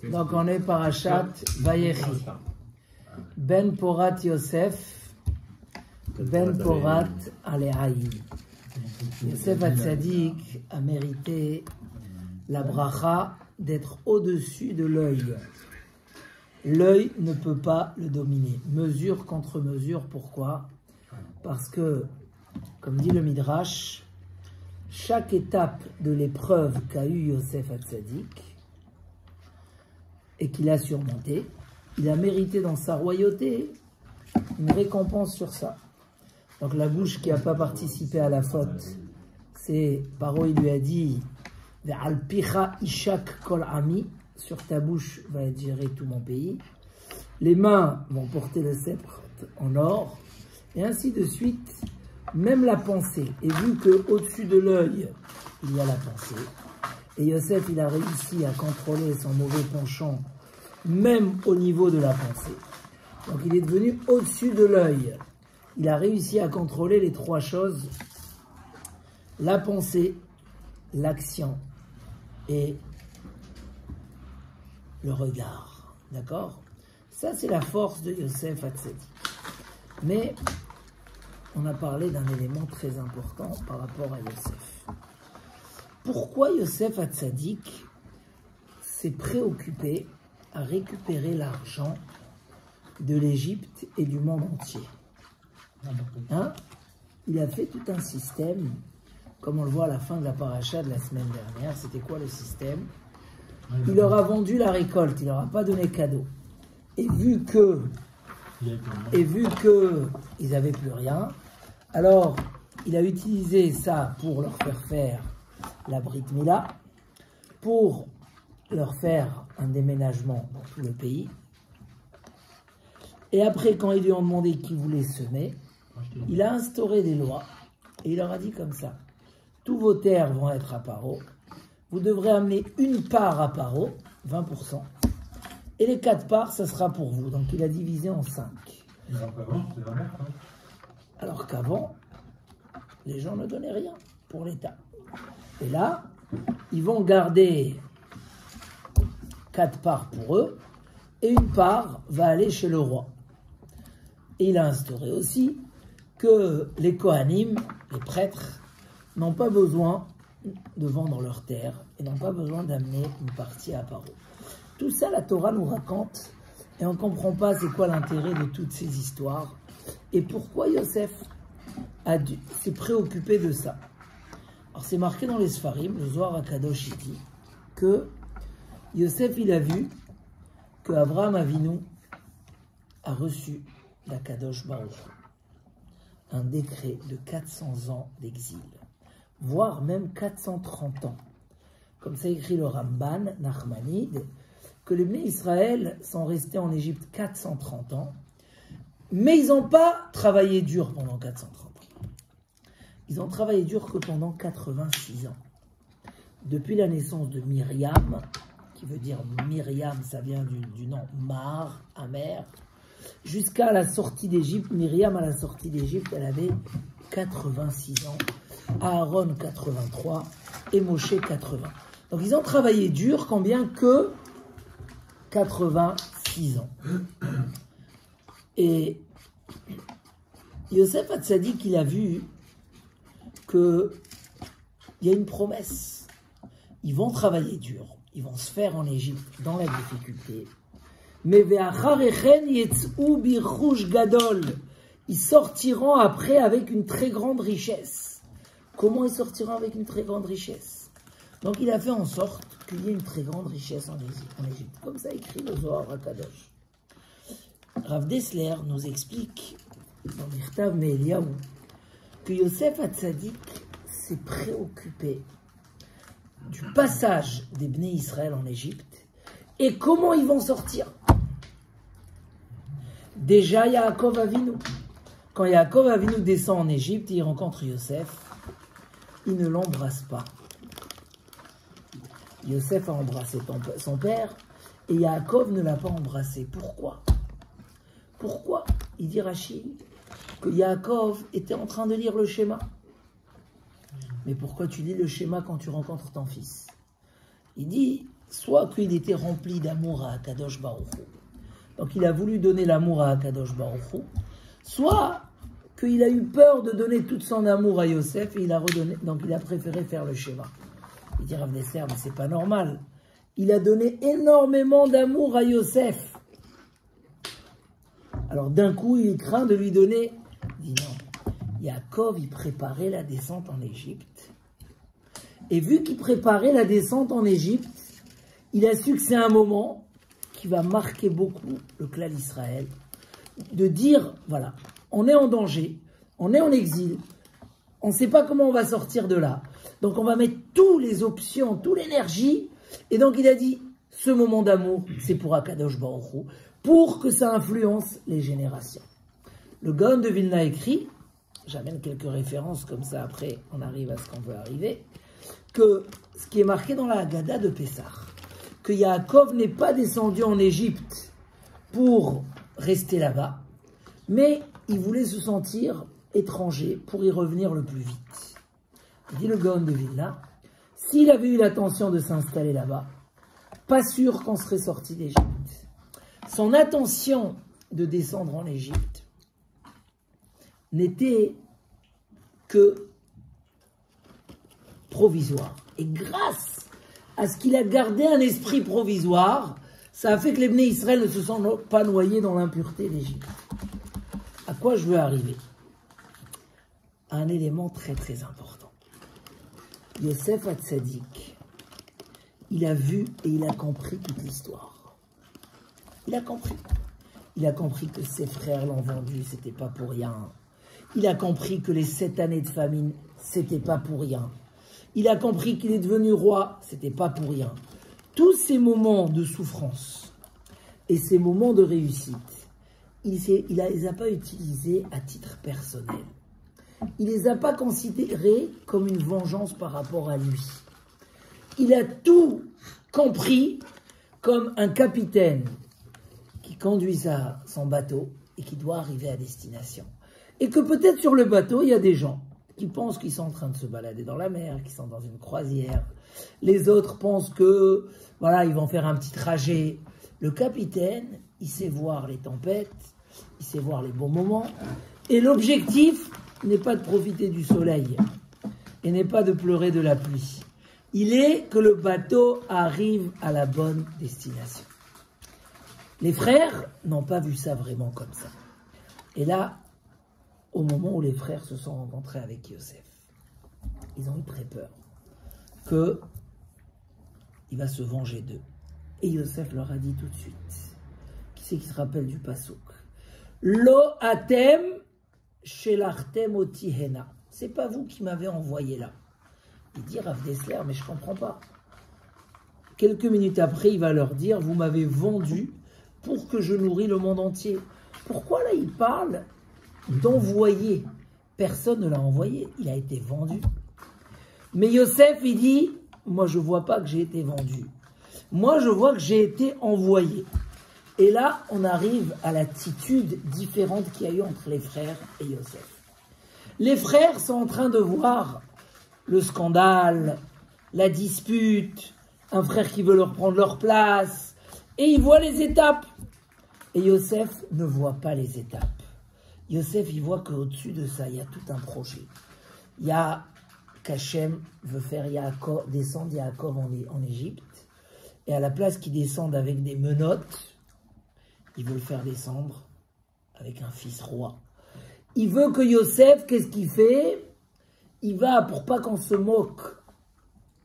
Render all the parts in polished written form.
Donc on est parashat Vayechi. Ben Porat Yosef, Ben Porat Alehaïm. Yosef Hatzadik a mérité la bracha d'être au-dessus de l'œil. L'œil ne peut pas le dominer. Mesure contre mesure, pourquoi? Parce que, comme dit le Midrash, chaque étape de l'épreuve qu'a eu Yosef Hatzadik et qu'il a surmonté, il a mérité dans sa royauté une récompense sur ça. Donc la bouche qui n'a pas participé à la faute, c'est Paro, il lui a dit Ve'al picha ishak kol ami, sur ta bouche va être géré tout mon pays. Les mains vont porter le sceptre en or, et ainsi de suite. Même la pensée, et vu qu'au-dessus de l'œil, il y a la pensée, et Yosef, il a réussi à contrôler son mauvais penchant, même au niveau de la pensée. Donc il est devenu au-dessus de l'œil. Il a réussi à contrôler les trois choses, la pensée, l'action et le regard. D'accord? Ça, c'est la force de Yosef Hatzadik. Mais on a parlé d'un élément très important par rapport à Yosef. Pourquoi Yosef Hatzadik s'est préoccupé à récupérer l'argent de l'Égypte et du monde entier? Hein? Il a fait tout un système, comme on le voit à la fin de la paracha de la semaine dernière. C'était quoi le système? Il leur a vendu la récolte, il leur a pas donné cadeau. Et vu que ils n'avaient plus rien, alors il a utilisé ça pour leur faire la Brit Mila, pour leur faire un déménagement dans tout le pays. Et après, quand ils lui ont demandé qui voulait semer, il a instauré des lois et il leur a dit comme ça: tous vos terres vont être à Paro, vous devrez amener une part à Paro, 20%, et les 4 parts, ça sera pour vous. Donc il a divisé en 5. Alors qu'avant, les gens ne donnaient rien pour l'État. Et là, ils vont garder 4 parts pour eux, et une part va aller chez le roi. Et il a instauré aussi que les Kohanim, les prêtres, n'ont pas besoin de vendre leurs terres et n'ont pas besoin d'amener une partie à Paro. Tout ça, la Torah nous raconte et on ne comprend pas c'est quoi l'intérêt de toutes ces histoires et pourquoi Yosef s'est préoccupé de ça. Alors c'est marqué dans les Sfarim, le Zohar HaKadosh dit que Yosef, il a vu que Abraham Avinu a reçu la Kadosh Baruch, un décret de 400 ans d'exil, voire même 430 ans. Comme ça écrit le Ramban, Nachmanide, que les Bnei Israël sont restés en Égypte 430 ans, mais ils n'ont pas travaillé dur pendant 430 ans. Ils ont travaillé dur que pendant 86 ans. Depuis la naissance de Myriam, qui veut dire Myriam, ça vient du nom Mar, amer, jusqu'à la sortie d'Égypte. Myriam, à la sortie d'Égypte, elle avait 86 ans, Aaron 83 et Moshe 80. Donc ils ont travaillé dur, combien que 86 ans. Et Yosef Hatzadik, il a vu qu'il y a une promesse. Ils vont travailler dur, ils vont se faire en Égypte dans la difficulté. Mais ils sortiront après avec une très grande richesse. Comment ils sortiront avec une très grande richesse? Donc il a fait en sorte qu'il y ait une très grande richesse en Égypte. Comme ça écrit le Zohar HaKadosh. Rav Dessler nous explique dans l'Irtav Me'Eliyahu que Yosef Hatzadik s'est préoccupé du passage des Bnei Israël en Égypte et comment ils vont sortir. Déjà, Yaakov Avinu. Quand Yaakov Avinu descend en Égypte, il rencontre Yosef, il ne l'embrasse pas. Yosef a embrassé son père et Yaakov ne l'a pas embrassé. Pourquoi? Pourquoi? Il dit Rachid que Yaakov était en train de lire le schéma. Mais pourquoi tu lis le schéma quand tu rencontres ton fils? Il dit, soit qu'il était rempli d'amour à Akadosh Baruch Hu, donc il a voulu donner l'amour à Akadosh Baruch Hu, soit qu'il a eu peur de donner tout son amour à Yosef et il a redonné, donc il a préféré faire le schéma. Il dit Rav Dessler, mais c'est pas normal. Il a donné énormément d'amour à Yosef. Alors d'un coup, il craint de lui donner. Il dit non. Yaakov, il préparait la descente en Égypte. Et vu qu'il préparait la descente en Égypte, il a su que c'est un moment qui va marquer beaucoup le clan d'Israël. De dire, voilà, on est en danger, on est en exil, on ne sait pas comment on va sortir de là. Donc on va mettre toutes les options, toute l'énergie. Et donc il a dit, ce moment d'amour, c'est pour Akadosh Baruch Hu, pour que ça influence les générations. Le Gaon de Vilna écrit, j'amène quelques références comme ça, après on arrive à ce qu'on veut arriver, que ce qui est marqué dans la Haggadah de Pessah, que Yaakov n'est pas descendu en Égypte pour rester là-bas, mais il voulait se sentir étranger pour y revenir le plus vite. Il dit le Gaon de Vilna, s'il avait eu l'intention de s'installer là-bas, pas sûr qu'on serait sorti d'Égypte. Son intention de descendre en Égypte n'était que provisoire. Et grâce à ce qu'il a gardé un esprit provisoire, ça a fait que les Bnei Israël ne se sont pas noyés dans l'impureté d'Égypte. À quoi je veux arriver? À un élément très très important. Yosef Hatzadik, il a vu et il a compris toute l'histoire. Il a compris. Il a compris que ses frères l'ont vendu, c'était pas pour rien. Il a compris que les 7 années de famine, c'était pas pour rien. Il a compris qu'il est devenu roi, c'était pas pour rien. Tous ces moments de souffrance et ces moments de réussite, il les a pas utilisés à titre personnel. Il les a pas considérés comme une vengeance par rapport à lui. Il a tout compris comme un capitaine qui conduit son bateau et qui doit arriver à destination. Et que peut-être sur le bateau, il y a des gens qui pensent qu'ils sont en train de se balader dans la mer, qui sont dans une croisière. Les autres pensent que, voilà, ils vont faire un petit trajet. Le capitaine, il sait voir les tempêtes, il sait voir les bons moments. Et l'objectif n'est pas de profiter du soleil et n'est pas de pleurer de la pluie. Il est que le bateau arrive à la bonne destination. Les frères n'ont pas vu ça vraiment comme ça. Et là, au moment où les frères se sont rencontrés avec Yosef, ils ont eu très peur qu'il va se venger d'eux. Et Yosef leur a dit tout de suite, qui c'est qui se rappelle du pasouk? Lo atem shelartem oti hena. C'est pas vous qui m'avez envoyé là. Il dit Rav Dessler, mais je comprends pas. Quelques minutes après, il va leur dire, vous m'avez vendu pour que je nourris le monde entier. Pourquoi là il parle d'envoyer? Personne ne l'a envoyé, il a été vendu. Mais Yosef, il dit, moi je vois pas que j'ai été vendu. Moi je vois que j'ai été envoyé. Et là, on arrive à l'attitude différente qu'il y a eu entre les frères et Yosef. Les frères sont en train de voir le scandale, la dispute, un frère qui veut leur prendre leur place, et ils voient les étapes. Et Yosef ne voit pas les étapes. Yosef, il voit qu'au-dessus de ça, il y a tout un projet. Il y a qu'Hachem veut faire descendre Yaakov en Égypte, et à la place qu'il descende avec des menottes, il veut le faire descendre avec un fils roi. Il veut que Yosef, qu'est-ce qu'il fait? Il va, pour pas qu'on se moque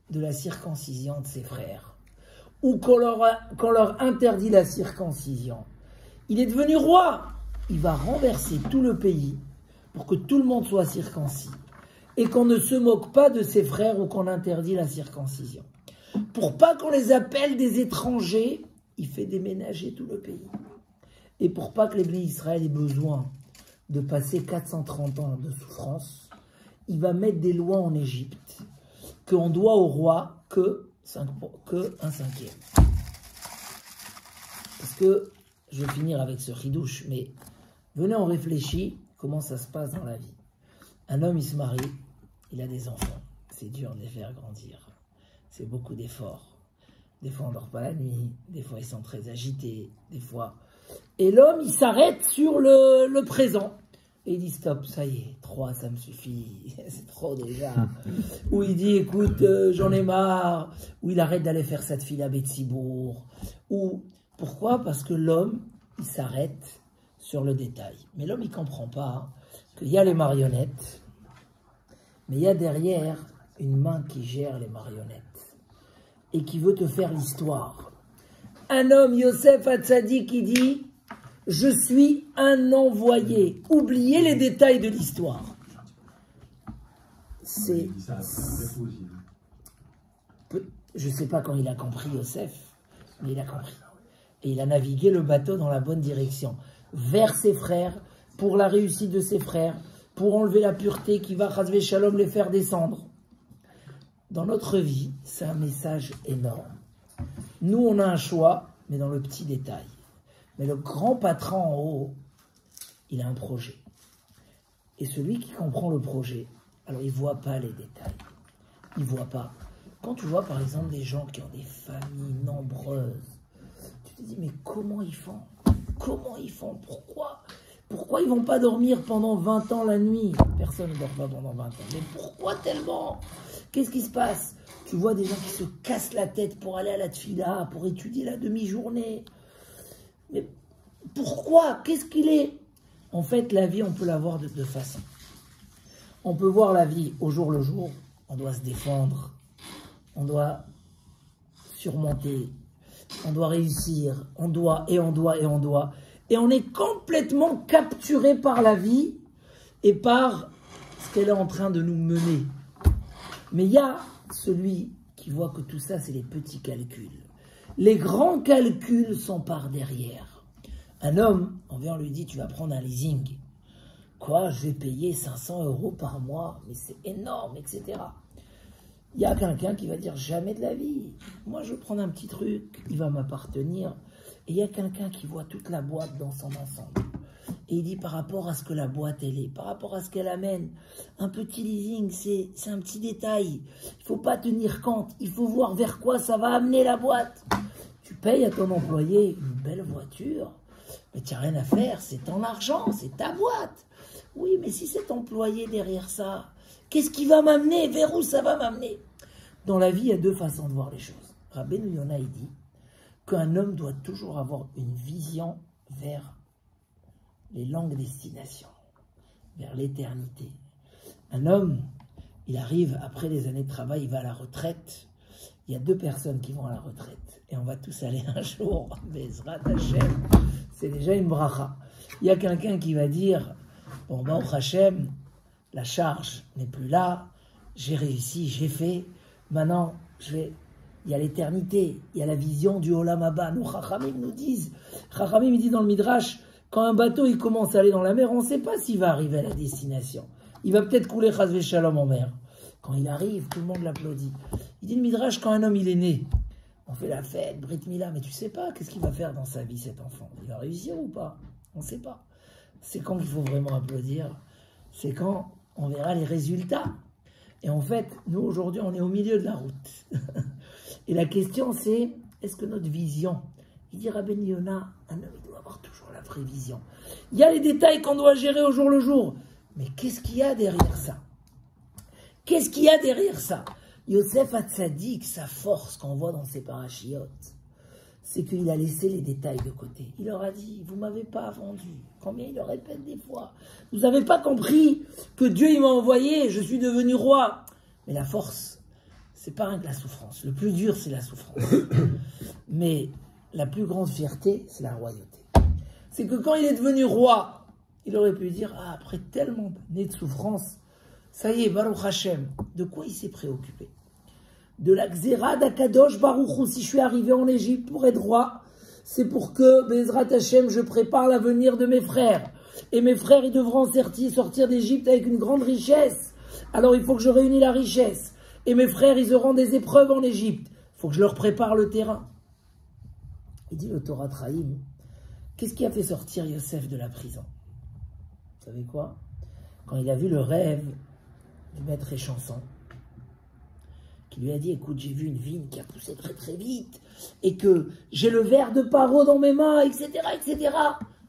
de la circoncision de ses frères, ou qu'on leur interdit la circoncision. Il est devenu roi. Il va renverser tout le pays pour que tout le monde soit circoncis et qu'on ne se moque pas de ses frères ou qu'on interdit la circoncision. Pour pas qu'on les appelle des étrangers, il fait déménager tout le pays. Et pour pas que les Bnei Israël aient besoin de passer 430 ans de souffrance, il va mettre des lois en Égypte qu'on doit au roi que un cinquième. Parce que, je vais finir avec ce ridouche, mais venez, on réfléchit comment ça se passe dans la vie. Un homme, il se marie, il a des enfants. C'est dur de les faire grandir. C'est beaucoup d'efforts. Des fois, on ne dort pas la nuit. Des fois, ils sont très agités. Des fois. Et l'homme, il s'arrête sur le présent. Et il dit stop, ça y est, 3, ça me suffit. C'est trop déjà. Ou il dit écoute, j'en ai marre. Ou il arrête d'aller faire cette fille à Betsibourg. Ou pourquoi? Parce que l'homme, il s'arrête sur le détail. Mais l'homme, il ne comprend pas qu'il y a les marionnettes. Mais il y a derrière une main qui gère les marionnettes et qui veut te faire l'histoire. Un homme, Yosef Hatzadi, qui dit « Je suis un envoyé ». Oubliez les détails de l'histoire. Je ne sais pas quand il a compris, Yosef, mais il a compris. Et il a navigué le bateau dans la bonne direction, vers ses frères, pour la réussite de ses frères, pour enlever la pureté qui va, chasvé shalom, les faire descendre. Dans notre vie, c'est un message énorme. Nous, on a un choix, mais dans le petit détail. Mais le grand patron en haut, il a un projet. Et celui qui comprend le projet, alors il ne voit pas les détails. Il ne voit pas. Quand tu vois, par exemple, des gens qui ont des familles nombreuses, tu te dis, mais comment ils font? Comment ils font? Pourquoi ils ne vont pas dormir pendant 20 ans la nuit? Personne ne dort pas pendant 20 ans. Mais pourquoi tellement? Qu'est-ce qui se passe? Tu vois des gens qui se cassent la tête pour aller à la tfila, pour étudier la demi-journée. Mais pourquoi? Qu'est-ce qu'il est? En fait, la vie, on peut la voir de deux façons. On peut voir la vie au jour le jour. On doit se défendre. On doit surmonter. On doit réussir. On doit. Et on est complètement capturé par la vie et par ce qu'elle est en train de nous mener. Mais il y a celui qui voit que tout ça, c'est les petits calculs. Les grands calculs sont par derrière. Un homme, on vient, on lui dit, tu vas prendre un leasing. Quoi, je vais payer 500 € par mois, mais c'est énorme, etc. Il y a quelqu'un qui va dire, jamais de la vie. Moi, je vais prendre un petit truc, il va m'appartenir. Et il y a quelqu'un qui voit toute la boîte dans son ensemble. Et il dit par rapport à ce que la boîte elle est, par rapport à ce qu'elle amène, un petit leasing, c'est un petit détail. Il ne faut pas tenir compte, il faut voir vers quoi ça va amener la boîte. Tu payes à ton employé une belle voiture, mais tu n'as rien à faire, c'est ton argent, c'est ta boîte. Oui, mais si cet employé derrière ça, qu'est-ce qui va m'amener? Vers où ça va m'amener? Dans la vie, il y a deux façons de voir les choses. Rabbeinu Yonah, il dit qu'un homme doit toujours avoir une vision vers les longues destinations, vers l'éternité. Un homme, il arrive, après les années de travail, il va à la retraite. Il y a deux personnes qui vont à la retraite. Et on va tous aller un jour, Bezrat Hashem, c'est déjà une bracha. Il y a quelqu'un qui va dire, bon, Baruch Hashem, la charge n'est plus là, j'ai réussi, j'ai fait, maintenant, il y a l'éternité, il y a la vision du Olam Haba. Nous, Chachamim nous disent, Chachamim il dit dans le Midrash, quand un bateau il commence à aller dans la mer, on ne sait pas s'il va arriver à la destination. Il va peut-être couler chasvé shalom en mer. Quand il arrive, tout le monde l'applaudit. Il dit le Midrash, quand un homme il est né, on fait la fête, Brit Mila, mais tu ne sais pas qu'est-ce qu'il va faire dans sa vie cet enfant. Il va réussir ou pas? On ne sait pas. C'est quand qu'il faut vraiment applaudir? C'est quand on verra les résultats. Et en fait, nous aujourd'hui, on est au milieu de la route. Et la question c'est, est-ce que notre vision, il dit Rabbeinu Yonah, un homme il doit avoir toujours la vraie vision. Il y a les détails qu'on doit gérer au jour le jour. Mais qu'est-ce qu'il y a derrière ça? Qu'est-ce qu'il y a derrière ça? Yosef Hatzadik, sa force qu'on voit dans ses parachiotes, c'est qu'il a laissé les détails de côté. Il leur a dit, vous ne m'avez pas vendu. Combien il le répète des fois? Vous n'avez pas compris que Dieu il m'a envoyé, je suis devenu roi. Mais la force, c'est pas rien que la souffrance. Le plus dur, c'est la souffrance. Mais la plus grande fierté, c'est la royauté. C'est que quand il est devenu roi, il aurait pu dire, ah, après tellement d'années de souffrance, ça y est, Baruch Hashem, de quoi il s'est préoccupé? De la Xéra d'Akadosh Baruch Hu. Si je suis arrivé en Égypte pour être roi, c'est pour que, Bezrat Hashem, je prépare l'avenir de mes frères. Et mes frères, ils devront sortir d'Égypte avec une grande richesse. Alors il faut que je réunis la richesse. Et mes frères, ils auront des épreuves en Égypte. Il faut que je leur prépare le terrain. Il dit le Torah Trahim, qu'est-ce qui a fait sortir Yosef de la prison? Vous savez quoi? Quand il a vu le rêve du maître Échanson, qui lui a dit, écoute, j'ai vu une vigne qui a poussé très très vite, et que j'ai le verre de Paro dans mes mains, etc., etc.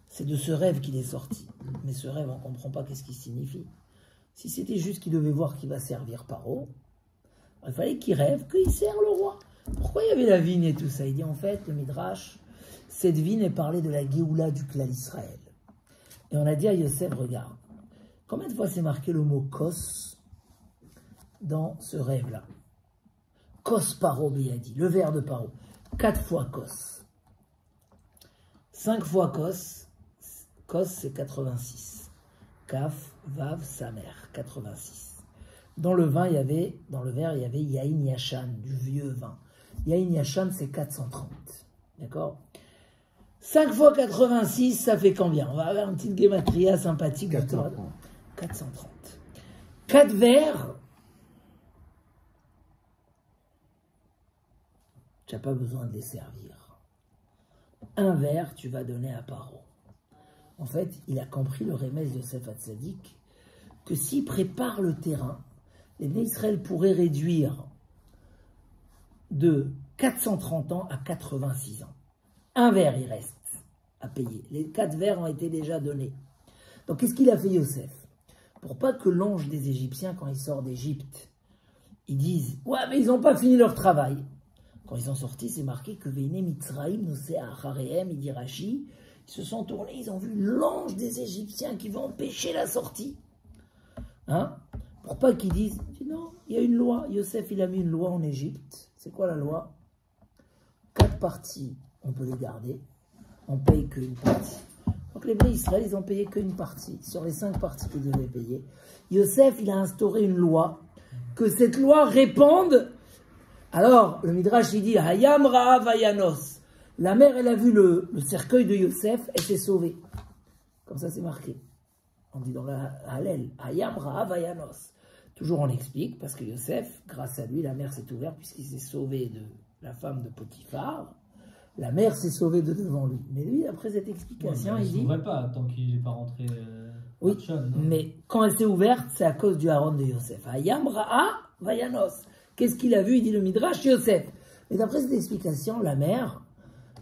C'est de ce rêve qu'il est sorti. Mais ce rêve, on ne comprend pas qu'est-ce qu'il signifie. Si c'était juste qu'il devait voir qui va servir Paro, il fallait qu'il rêve qu'il sert le roi. Pourquoi il y avait la vigne et tout ça? Il dit en fait, le Midrash, cette vigne est parlée de la Géoula du clan Israël. Et on a dit à Yosef, regarde, combien de fois c'est marqué le mot kos dans ce rêve-là? Kos Paro Beyadi, le verre de Paro. 4 fois kos. 5 fois kos, kos c'est 86. Kaf, Vav, Samer, 86. Dans le vin, dans le verre, il y avait Yain Yashan, du vieux vin. Yain Yashan, c'est 430. D'accord? 5 fois 86, ça fait combien? On va avoir une petite gématria sympathique. 430. 430. 4 verres. Tu n'as pas besoin de les servir. Un verre, tu vas donner à Paro. En fait, il a compris le remède de Yosef Hatzadik, que s'il prépare le terrain, les Bnei Israël pourraient réduire de 430 ans à 86 ans. Un verre, il reste à payer. Les 4 verres ont été déjà donnés. Donc, qu'est-ce qu'il a fait Yosef? Pour pas que l'ange des Égyptiens, quand il sort d'Égypte, ils disent « Ouais, mais ils n'ont pas fini leur travail ». Quand ils sont sortis, c'est marqué que « Veine Mitzraïm nosea acharehem » il dit Rashi, ils se sont tournés, ils ont vu l'ange des Égyptiens qui va empêcher la sortie. Hein? Pour pas qu'ils disent « Non, il y a une loi. Yosef, il a mis une loi en Égypte. C'est quoi la loi? 4 parties, on peut les garder. On paye qu'une partie. » Donc les Bnei Israël, ils ont payé qu'une partie. Sur les 5 parties qu'ils devaient payer, Yosef, il a instauré une loi. Que cette loi répande. Alors, le Midrash, il dit « Hayam Ra'a Vayanos ». La mère, elle a vu le cercueil de Yosef, elle s'est sauvée. Comme ça, c'est marqué. On dit dans la Hallel « Hayam Ra'a Vayanos ». Toujours on explique, parce que Yosef, grâce à lui, la mer s'est ouverte, puisqu'il s'est sauvé de la femme de Potiphar. La mer s'est sauvée de devant lui. Mais lui, après cette explication, il dit... Il ne s'ouvrait pas tant qu'il n'est pas rentré... oui, mais quand elle s'est ouverte, c'est à cause du haron de Yosef. Hayam Ra'a Vayanos. Qu'est-ce qu'il a vu? Il dit le Midrash Yosef. Mais d'après cette explication, la mère,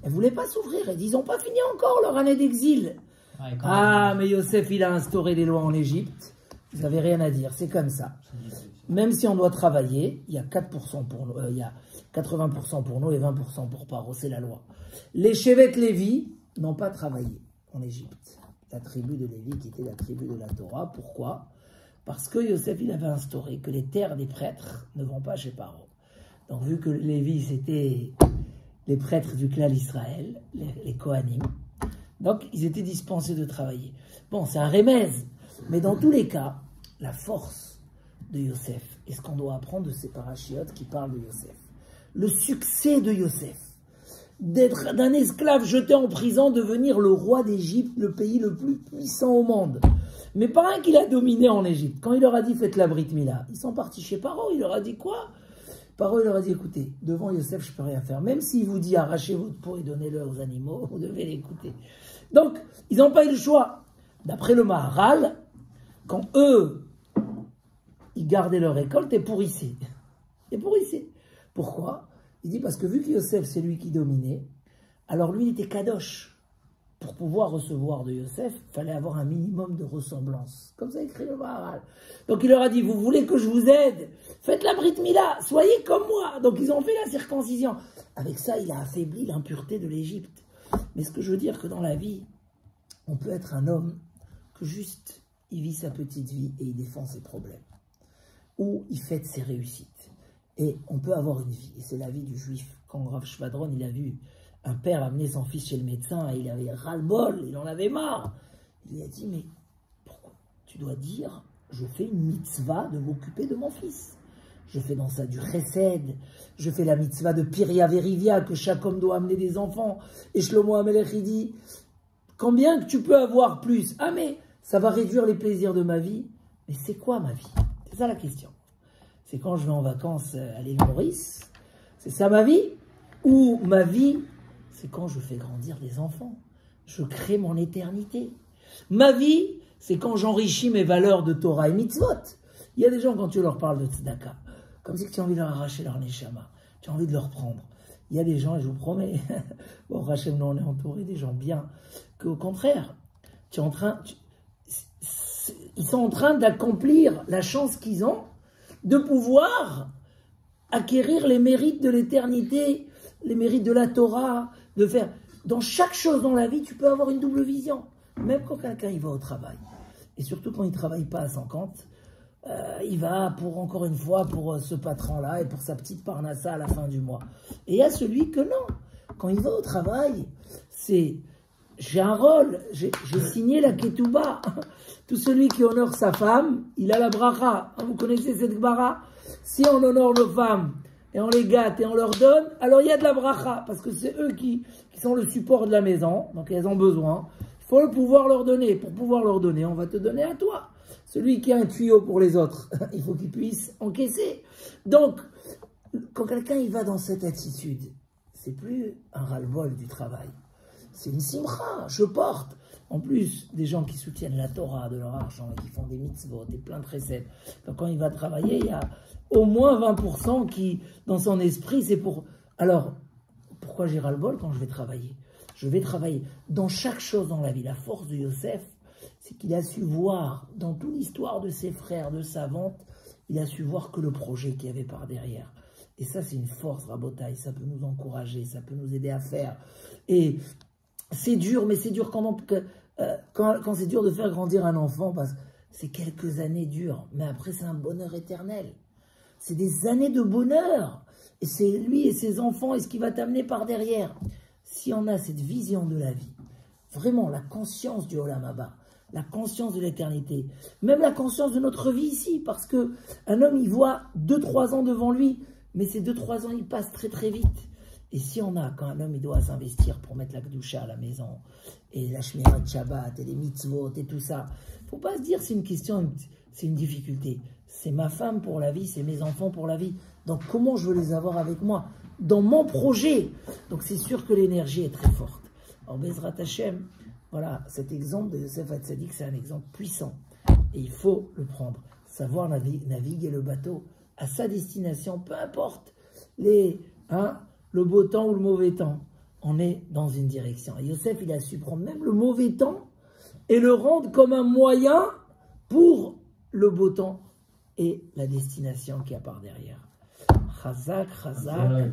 elle ne voulait pas s'ouvrir. Elle dit, ils n'ont pas fini encore leur année d'exil. Mais Yosef, il a instauré des lois en Égypte. Vous n'avez rien à dire, c'est comme ça. Même si on doit travailler, il y a 4% pour nous, il y a 80% pour nous et 20% pour Paro, c'est la loi. Les Shevet Lévi n'ont pas travaillé en Égypte. La tribu de Lévi qui était la tribu de la Torah. Pourquoi? Parce que Yosef, il avait instauré que les terres des prêtres ne vont pas chez Paro. Donc vu que Lévi, c'était les prêtres du clan Israël, les Kohanim, donc ils étaient dispensés de travailler. Bon, c'est un remèze, mais dans tous les cas, la force de Yosef, et ce qu'on doit apprendre de ces parachiotes qui parlent de Yosef, le succès de Yosef, d'être d'un esclave jeté en prison, devenir le roi d'Égypte, le pays le plus puissant au monde. Mais pas un qu'il a dominé en Égypte. Quand il leur a dit faites la Brit Mila, ils sont partis chez Paro, il leur a dit quoi? Paro, il leur a dit écoutez, devant Yosef, je ne peux rien faire. Même s'il vous dit arrachez votre peau et donnez-le aux animaux, vous devez l'écouter. Donc, ils n'ont pas eu le choix. D'après le Maharal, quand eux, ils gardaient leur récolte et pourrissaient. Et pourrissaient. Pourquoi? Il dit parce que vu que Yosef, c'est lui qui dominait, alors lui, il était kadosh. Pour pouvoir recevoir de Yosef, il fallait avoir un minimum de ressemblance. Comme ça écrit le Maharal. Donc il leur a dit, vous voulez que je vous aide? Faites la Brit Mila, soyez comme moi. Donc ils ont fait la circoncision. Avec ça, il a affaibli l'impureté de l'Égypte. Mais ce que je veux dire, que dans la vie, on peut être un homme que juste, il vit sa petite vie et il défend ses problèmes. Ou il fête ses réussites. Et on peut avoir une vie. Et c'est la vie du juif. Quand Rav Shvadron, il a vu un père amener son fils chez le médecin, et il avait ras-le-bol, il en avait marre. Il lui a dit, mais pourquoi? Tu dois dire, je fais une mitzvah de m'occuper de mon fils. Je fais dans ça du chesed, je fais la mitzvah de Piria Verivia, que chaque homme doit amener des enfants. Et Shlomo Amelech, il dit, combien que tu peux avoir plus? Ah mais, ça va réduire les plaisirs de ma vie. Mais c'est quoi ma vie? C'est ça la question. C'est quand je vais en vacances à l'île Maurice, c'est ça ma vie? Ou ma vie, c'est quand je fais grandir des enfants. Je crée mon éternité. Ma vie, c'est quand j'enrichis mes valeurs de Torah et mitzvot. Il y a des gens, quand tu leur parles de tzedaka, comme si tu as envie de leur arracher leur neshama, tu as envie de leur prendre. Il y a des gens, et je vous promets, bon, Rachem, nous on est entouré des gens bien, qu'au contraire, ils sont en train d'accomplir la chance qu'ils ont de pouvoir acquérir les mérites de l'éternité, les mérites de la Torah, de faire. Dans chaque chose dans la vie, tu peux avoir une double vision. Même quand quelqu'un il va au travail. Et surtout quand il ne travaille pas à 50, il va encore une fois, pour ce patron-là et pour sa petite parnassa à la fin du mois. Et il y a celui que non. Quand il va au travail, j'ai un rôle, j'ai signé la ketouba. Tout celui qui honore sa femme, il a la bracha. Vous connaissez cette bracha? Si on honore nos femmes et on les gâte et on leur donne, alors il y a de la bracha, parce que c'est eux qui sont le support de la maison, donc elles ont besoin. Il faut pouvoir leur donner. Pour pouvoir leur donner, on va te donner à toi. Celui qui a un tuyau pour les autres, il faut qu'il puisse encaisser. Donc, quand quelqu'un il va dans cette attitude, c'est plus un ras-le-bol du travail. C'est une simcha, je porte. En plus, des gens qui soutiennent la Torah de leur argent et qui font des mitzvot, des plein de recettes. Donc quand il va travailler, il y a au moins 20% qui, dans son esprit, c'est pour... Alors, pourquoi j'ai ras-le-bol quand je vais travailler? Je vais travailler dans chaque chose dans la vie. La force de Yosef, c'est qu'il a su voir, dans toute l'histoire de ses frères, de sa vente, il a su voir que le projet qu'il y avait par derrière. Et ça, c'est une force, Rabotaï. Ça peut nous encourager, ça peut nous aider à faire. Et c'est dur, mais c'est dur quand c'est dur de faire grandir un enfant, parce que c'est quelques années dures, mais après c'est un bonheur éternel. C'est des années de bonheur. Et c'est lui et ses enfants et ce qui va t'amener par derrière. Si on a cette vision de la vie, vraiment la conscience du Olam Haba, la conscience de l'éternité, même la conscience de notre vie ici, parce que un homme il voit 2-3 ans devant lui, mais ces 2-3 ans ils passent très très vite. Et si on a, quand un homme il doit s'investir pour mettre la Kedusha à la maison, et la Shmirat Shabbat, et les mitzvot, et tout ça, faut pas se dire c'est une question, c'est une difficulté. C'est ma femme pour la vie, c'est mes enfants pour la vie. Donc comment je veux les avoir avec moi? Dans mon projet. Donc c'est sûr que l'énergie est très forte. Alors Bezrat Hashem, voilà, cet exemple de Yosef Hatzadik, c'est un exemple puissant. Et il faut le prendre. Savoir naviguer le bateau à sa destination, peu importe le beau temps ou le mauvais temps, on est dans une direction. Et Yosef, il a su prendre même le mauvais temps et le rendre comme un moyen pour le beau temps et la destination qui a par derrière. Chazak, Chazak,